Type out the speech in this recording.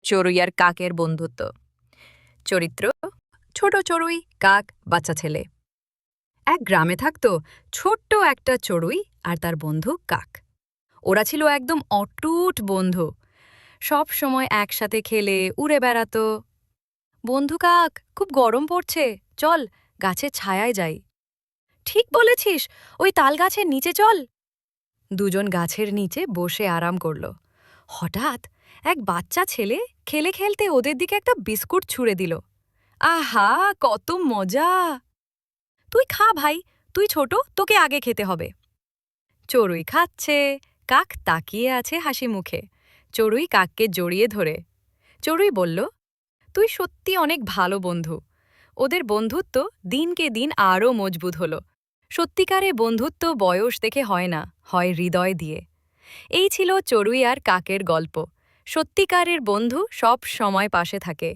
চড়ুই আর কাকের বন্ধুত্ব। চরিত্র: ছোট চড়ুই, কাক, বাচ্চা ছেলে। এক গ্রামে থাকতো ছোট্ট একটা চড়ুই আর তার বন্ধু কাক। ওরা ছিল একদম অটুট বন্ধু। সব সময় একসাথে খেলে উড়ে বেড়াতো। বন্ধু কাক, খুব গরম পড়ছে, চল গাছের ছায়ায় যাই। ঠিক বলেছিস, ওই তাল গাছের নিচে চল। দুজন গাছের নিচে বসে আরাম করল। হঠাৎ এক বাচ্চা ছেলে খেলে খেলতে ওদের দিকে একটা বিস্কুট ছুঁড়ে দিল। আহা, কত মজা! তুই খা ভাই, তুই ছোট, তোকে আগে খেতে হবে। চড়ুই খাচ্ছে, কাক তাকিয়ে আছে হাসি মুখে। চড়ুই কাককে জড়িয়ে ধরে। চড়ুই বলল, তুই সত্যি অনেক ভালো বন্ধু। ওদের বন্ধুত্ব দিনকে দিন আরও মজবুত হলো। সত্যিকারে বন্ধুত্ব বয়স দেখে হয় না, হয় হৃদয় দিয়ে। এই ছিল চড়ুই আর কাকের গল্প। সত্যিকারের বন্ধু সব সময় পাশে থাকে।